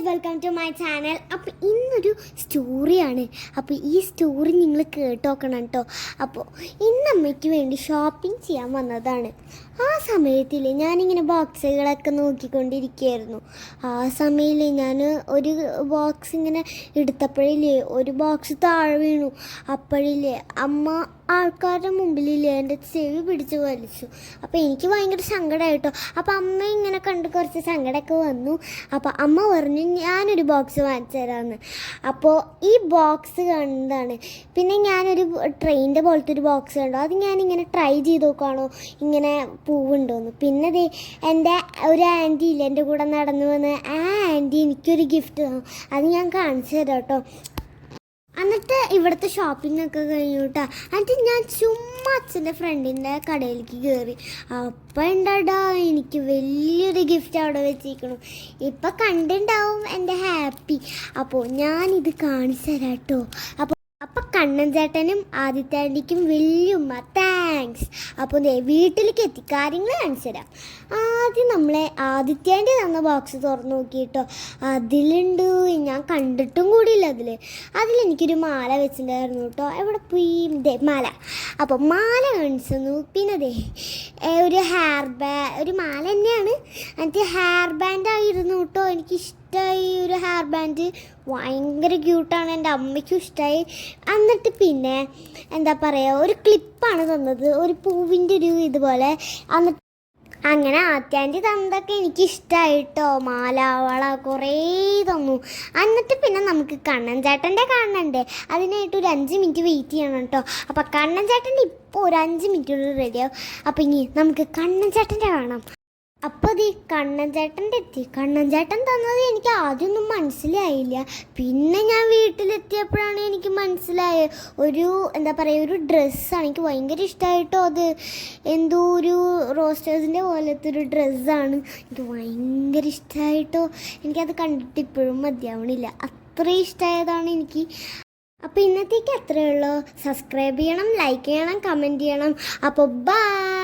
Welcome to my channel. അപ്പോൾ ഇന്നൊരു സ്റ്റോറിയാണ്. അപ്പോൾ ഈ സ്റ്റോറി നിങ്ങൾ കേട്ടോക്കണം കേട്ടോ. അപ്പോൾ ഇന്ന് അമ്മയ്ക്ക് വേണ്ടി ഷോപ്പിംഗ് ചെയ്യാൻ വന്നതാണ്. ആ സമയത്തിൽ ഞാനിങ്ങനെ ബോക്സുകളൊക്കെ നോക്കിക്കൊണ്ടിരിക്കുകയായിരുന്നു. ആ സമയത്ത് ഞാൻ ഒരു ബോക്സ് ഇങ്ങനെ എടുത്തപ്പോഴില്ലേ ഒരു ബോക്സ് താഴെ വീണു. അപ്പോഴില്ലേ അമ്മ ആൾക്കാരുടെ മുമ്പിലില്ലേ എൻ്റെ ചെവി പിടിച്ച് വലിച്ചു. അപ്പോൾ എനിക്ക് ഭയങ്കര സങ്കടമായിട്ടോ. അപ്പോൾ അമ്മ ഇങ്ങനെ കണ്ട് കുറച്ച് സങ്കടമൊക്കെ വന്നു. അപ്പോൾ അമ്മ പറഞ്ഞു ഞാനൊരു ബോക്സ് വാങ്ങിച്ചു തരാമെന്ന്. അപ്പോൾ ഈ ബോക്സ് കണ്ടതാണ്. പിന്നെ ഞാനൊരു ട്രെയിനിൻ്റെ പോലത്തെ ഒരു ബോക്സ് കണ്ടു. അത് ഞാനിങ്ങനെ ട്രൈ ചെയ്ത് നോക്കുകയാണോ ഇങ്ങനെ പൂവുണ്ടോയെന്ന്. പിന്നെ ദേ എൻ്റെ ഒരു ആൻറ്റി ഇല്ല എൻ്റെ കൂടെ നടന്നു വന്ന് ആ ആൻറ്റി എനിക്കൊരു ഗിഫ്റ്റ് തന്നു. അത് ഞാൻ കാണിച്ചു തരാം കേട്ടോ. എന്നിട്ട് ഇവിടുത്തെ ഷോപ്പിംഗ് ഒക്കെ കഴിഞ്ഞു കേട്ടോ. എന്നിട്ട് ഞാൻ ചുമ്മാ അച്ഛൻ്റെ ഫ്രണ്ടിൻ്റെ കടയിലേക്ക് കയറി. അപ്പം ഉണ്ടാ എനിക്ക് വലിയൊരു ഗിഫ്റ്റ് അവിടെ വെച്ചിരിക്കണം. ഇപ്പം കണ്ടിട്ടുണ്ടാവും എൻ്റെ ഹാപ്പി. അപ്പോൾ ഞാനിത് കാണിച്ചു തരാം കേട്ടോ. അപ്പം കണ്ണൻ ചേട്ടനും ആദിത്യാൻ്റിക്കും വലിയുമ്മ താങ്ക്സ്. അപ്പോൾ വീട്ടിലേക്ക് എത്തി കാര്യങ്ങൾ കാണിച്ചു തരാം. ആദ്യം നമ്മളെ ആദിത്യാൻ്റെ തന്ന ബോക്സ് തുറന്ന് നോക്കിയിട്ടോ. അതിലുണ്ട് ഞാൻ കണ്ടിട്ടും കൂടിയില്ല. അതിലെനിക്കൊരു മാല വെച്ചിട്ടുണ്ടായിരുന്നു കേട്ടോ. എവിടെ പോയി മാല. അപ്പോൾ മാല കാണിച്ചു. പിന്നെ ഒരു ഒരു മാല തന്നെയാണ്. എന്നിട്ട് ഹെയർ ബാൻഡ് ആയിരുന്നു കേട്ടോ. എനിക്കിഷ്ടമായി ഒരു ഹെയർ ബാൻഡ്. ഭയങ്കര ക്യൂട്ടാണ്. എൻ്റെ അമ്മയ്ക്കും ഇഷ്ടമായി. എന്നിട്ട് പിന്നെ എന്താ പറയുക ഒരു ക്ലിപ്പാണ് തന്നത്, ഒരു പൂവിൻ്റെ ഒരു ഇതുപോലെ. എന്നിട്ട് അങ്ങനെ ആദ്യാൻ്റെ തന്നതൊക്കെ എനിക്കിഷ്ടമായിട്ടോ. മാല വള കുറേ തന്നു. എന്നിട്ട് പിന്നെ നമുക്ക് കണ്ണൻ ചേട്ടൻ്റെ കാണണ്ടേ, അതിനായിട്ട് ഒരു 5 മിനിറ്റ് വെയിറ്റ് ചെയ്യണം കേട്ടോ. അപ്പോൾ കണ്ണൻ ചേട്ടൻ്റെ ഇപ്പോൾ ഒരു 5 മിനിറ്റ് റെഡിയാവും. അപ്പോൾ ഇനി നമുക്ക് കണ്ണൻ ചേട്ടൻ്റെ കാണാം. അപ്പോൾ കണ്ണൻ ചേട്ടൻ്റെ എത്തി. കണ്ണൻ ചേട്ടൻ തന്നത് എനിക്ക് ആദ്യമൊന്നും മനസ്സിലായില്ല. പിന്നെ ഞാൻ വീട്ടിലെത്തിയപ്പോഴാണ് എനിക്ക് മനസ്സിലായത്. എന്താ പറയുക ഒരു ഡ്രസ്സാണ്. എനിക്ക് ഭയങ്കര ഇഷ്ടമായിട്ടോ. അത് എന്തോ ഒരു റോസ്റ്റേഴ്സിൻ്റെ പോലത്തെ ഒരു ഡ്രസ്സാണ്. എനിക്ക് ഭയങ്കര ഇഷ്ടമായിട്ടോ. എനിക്കത് കണ്ടിട്ട് ഇപ്പോഴും മതിയാവണില്ല. അത്രയും ഇഷ്ടമായതാണ് എനിക്ക്. അപ്പോൾ ഇന്നത്തേക്ക് അത്രയേ ഉള്ളൂ. സബ്സ്ക്രൈബ് ചെയ്യണം, ലൈക്ക് ചെയ്യണം, കമൻറ്റ് ചെയ്യണം. അപ്പോൾ ബൈ.